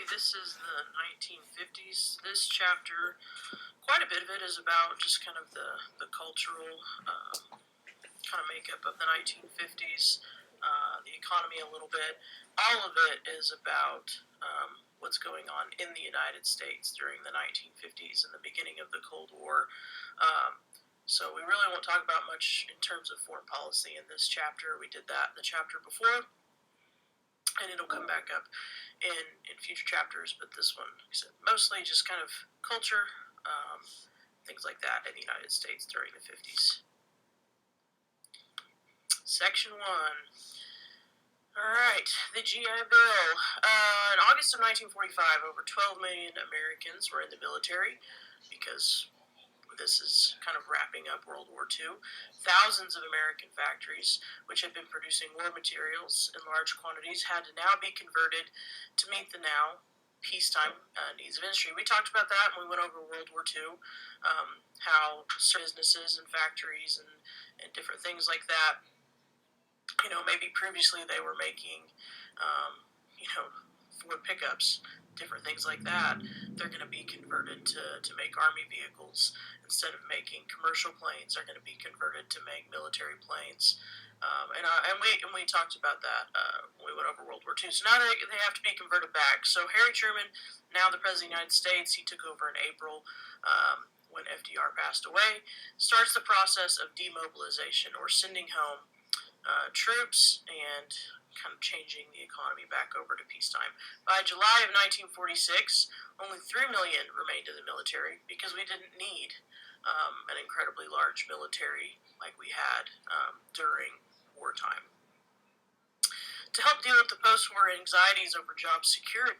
this is the 1950s. This chapter, quite a bit of it is about just kind of the cultural kind of makeup of the 1950s, the economy a little bit. All of it is about what's going on in the United States during the 1950s and the beginning of the Cold War. So we really won't talk about much in terms of foreign policy in this chapter. We did that in the chapter before, and it'll come back up in future chapters, but this one, like I said, mostly just kind of culture, things like that in the United States during the 50s. Section 1. Alright, the GI Bill. In August of 1945, over 12 million Americans were in the military because this is kind of wrapping up World War II. Thousands of American factories, which had been producing war materials in large quantities, had to now be converted to meet the now peacetime needs of industry. We talked about that when we went over World War II, how businesses and factories and different things like that, maybe previously they were making, Ford pickups, different things like that. They're going to be converted to make Army vehicles. Instead of making commercial planes, they're going to be converted to make military planes. And we talked about that when we went over World War II. So now they have to be converted back. So Harry Truman, now the President of the United States, he took over in April when FDR passed away, starts the process of demobilization, or sending home troops and kind of changing the economy back over to peacetime. By July of 1946, only 3 million remained in the military because we didn't need an incredibly large military like we had during wartime. To help deal with the post-war anxieties over job security,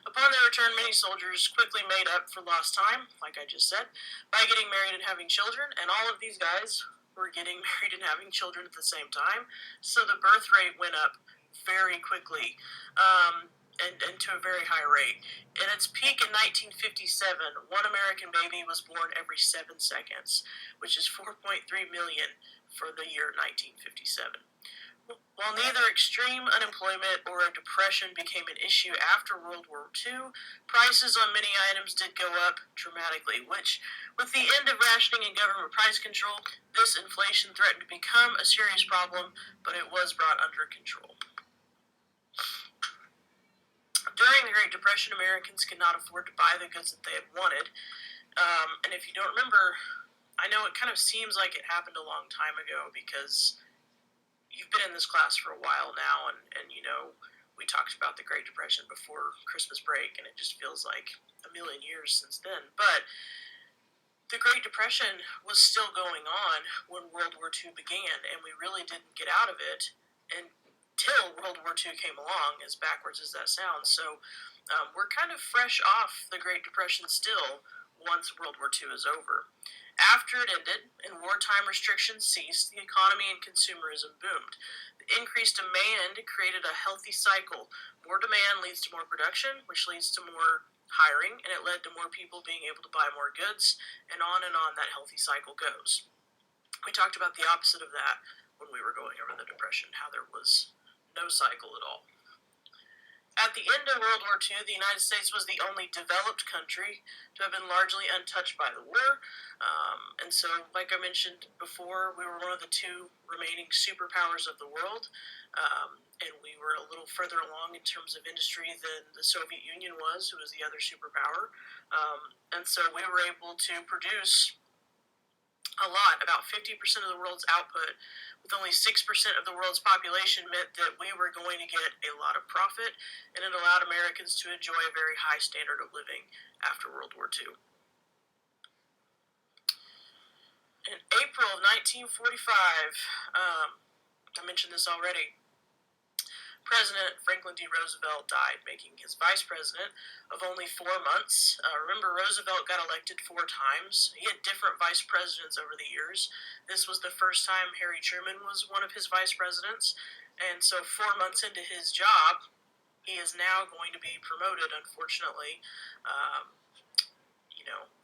upon their return, many soldiers quickly made up for lost time, like I just said, by getting married and having children, and all of these guys were getting married and having children at the same time, so the birth rate went up very quickly, and to a very high rate. At its peak in 1957, one American baby was born every 7 seconds, which is 4.3 million for the year 1957. While neither extreme unemployment or a depression became an issue after World War II, prices on many items did go up dramatically, which, with the end of rationing and government price control, this inflation threatened to become a serious problem, but it was brought under control. During the Great Depression, Americans could not afford to buy the goods that they had wanted, and if you don't remember, I know it kind of seems like it happened a long time ago because you've been in this class for a while now, and we talked about the Great Depression before Christmas break, and it just feels like a million years since then. But the Great Depression was still going on when World War II began, and we really didn't get out of it until World War II came along, as backwards as that sounds. So we're kind of fresh off the Great Depression still once World War II is over. After it ended and wartime restrictions ceased, the economy and consumerism boomed. The increased demand created a healthy cycle. More demand leads to more production, which leads to more hiring, and it led to more people being able to buy more goods, and on that healthy cycle goes. We talked about the opposite of that when we were going over the Depression, how there was no cycle at all. At the end of World War II, the United States was the only developed country to have been largely untouched by the war. And so, like I mentioned before, we were one of the two remaining superpowers of the world. And we were a little further along in terms of industry than the Soviet Union was, who was the other superpower. And so we were able to produce a lot. About 50% of the world's output, with only 6% of the world's population, meant that we were going to get a lot of profit, and it allowed Americans to enjoy a very high standard of living after World War II. In April of 1945, I mentioned this already, President Franklin D. Roosevelt died, making his vice president of only 4 months. Remember, Roosevelt got elected 4 times. He had different vice presidents over the years. This was the first time Harry Truman was one of his vice presidents. And so 4 months into his job, he is now going to be promoted, unfortunately,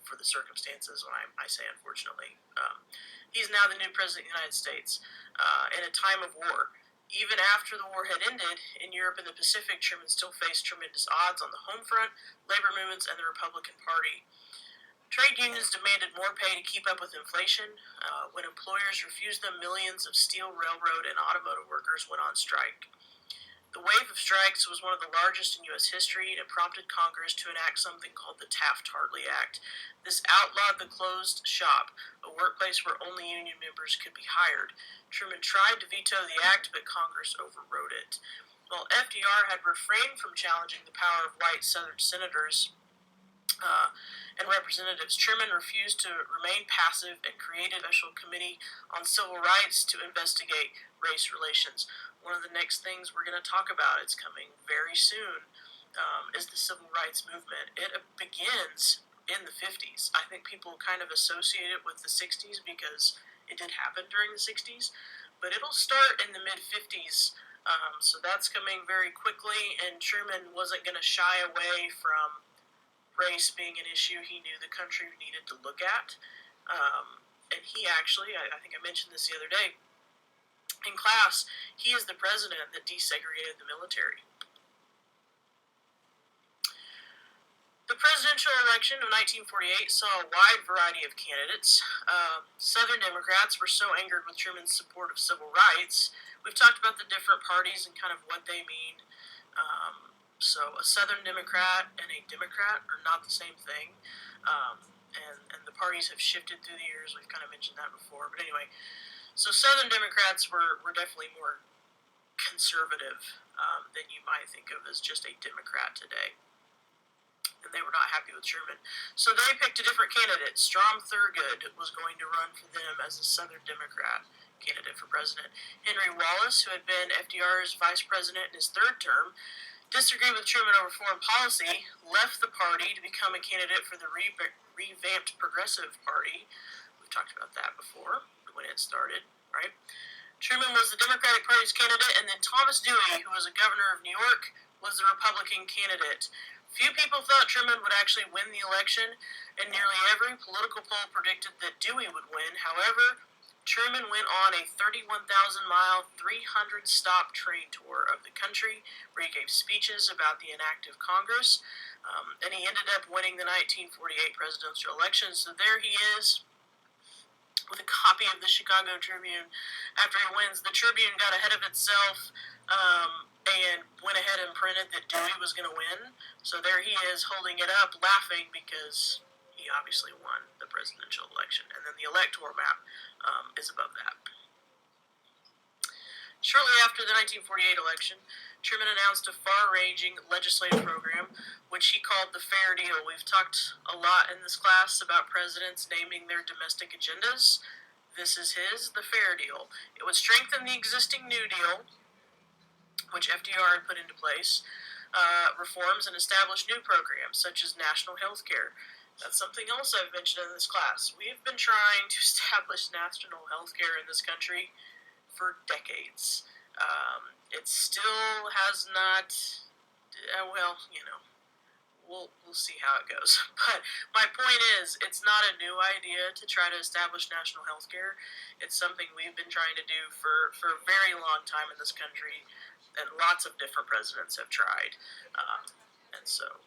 for the circumstances when I say unfortunately. He's now the new president of the United States in a time of war. Even after the war had ended, in Europe and the Pacific, Truman still faced tremendous odds on the home front, labor movements, and the Republican Party. Trade unions demanded more pay to keep up with inflation. When employers refused them, millions of steel, railroad, and automotive workers went on strike. The wave of strikes was one of the largest in U.S. history, and it prompted Congress to enact something called the Taft-Hartley Act. This outlawed the closed shop, a workplace where only union members could be hired. Truman tried to veto the act, but Congress overrode it. While FDR had refrained from challenging the power of white Southern senators and representatives, Truman refused to remain passive and created a special committee on civil rights to investigate race relations. One of the next things we're going to talk about, it's coming very soon, is the civil rights movement. It begins in the 50s. I think people kind of associate it with the 60s because it did happen during the 60s, but it'll start in the mid-50s. So that's coming very quickly, and Truman wasn't going to shy away from race being an issue he knew the country needed to look at. And he actually, I think I mentioned this the other day, in class, he is the president that desegregated the military. The presidential election of 1948 saw a wide variety of candidates. Southern Democrats were so angered with Truman's support of civil rights. We've talked about the different parties and kind of what they mean. So a Southern Democrat and a Democrat are not the same thing. And the parties have shifted through the years. We've kind of mentioned that before. But anyway, so Southern Democrats were definitely more conservative than you might think of as just a Democrat today. And they were not happy with Truman. So they picked a different candidate. Strom Thurgood was going to run for them as a Southern Democrat candidate for president. Henry Wallace, who had been FDR's vice president in his third term, disagreed with Truman over foreign policy, left the party to become a candidate for the revamped Progressive Party. We've talked about that before when it started, right? Truman was the Democratic Party's candidate, and then Thomas Dewey, who was a governor of New York, was the Republican candidate. Few people thought Truman would actually win the election, and nearly every political poll predicted that Dewey would win. However, Truman went on a 31,000-mile, 300-stop train tour of the country where he gave speeches about the inactive Congress, and he ended up winning the 1948 presidential election. So there he is with a copy of the Chicago Tribune. After he wins, the Tribune got ahead of itself and went ahead and printed that Dewey was going to win. So there he is holding it up, laughing because he obviously won the presidential election. And then the electoral map is above that. Shortly after the 1948 election, Truman announced a far-ranging legislative program, which he called the Fair Deal. We've talked a lot in this class about presidents naming their domestic agendas. This is his, the Fair Deal. It would strengthen the existing New Deal, which FDR had put into place, reforms, and establish new programs, such as national health care. That's something else I've mentioned in this class. We've been trying to establish national health care in this country for decades. It still has not, we'll see how it goes. But my point is, it's not a new idea to try to establish national health care. It's something we've been trying to do for a very long time in this country, and lots of different presidents have tried. And so,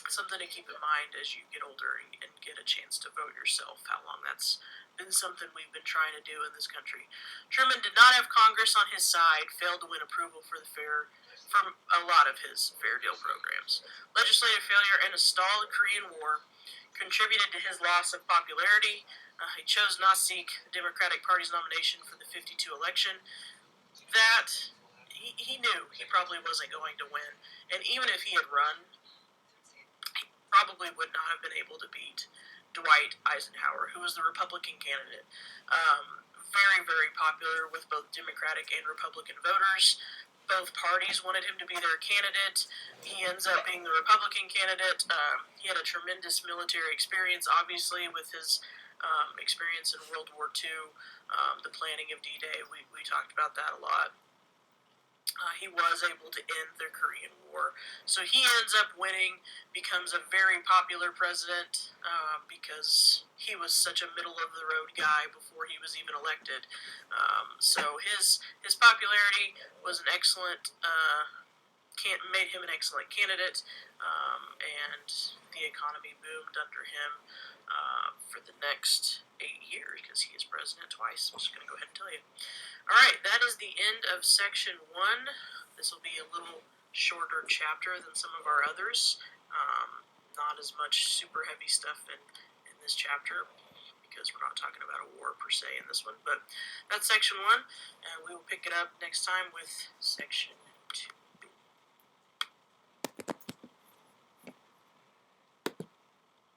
something to keep in mind as you get older and get a chance to vote yourself, how long that's been something we've been trying to do in this country. Truman did not have Congress on his side, failed to win approval for a lot of his Fair Deal programs. Legislative failure and a stall of the Korean War contributed to his loss of popularity. He chose not to seek the Democratic Party's nomination for the 52 election. That he knew he probably wasn't going to win. And even if he had run, he probably would not have been able to beat Dwight Eisenhower, who was the Republican candidate. Very, very popular with both Democratic and Republican voters. Both parties wanted him to be their candidate. He ends up being the Republican candidate. He had a tremendous military experience, obviously, with his experience in World War II, the planning of D-Day. We talked about that a lot. He was able to end the Korean War. So he ends up winning, becomes a very popular president because he was such a middle of the road guy before he was even elected. So his popularity was an excellent. Made him an excellent candidate, and the economy boomed under him for the next 8 years because he is president twice. I'm just going to go ahead and tell you. All right, that is the end of section 1. This will be a little shorter chapter than some of our others. Not as much super heavy stuff in this chapter because we're not talking about a war per se in this one. But that's section 1, and we will pick it up next time with section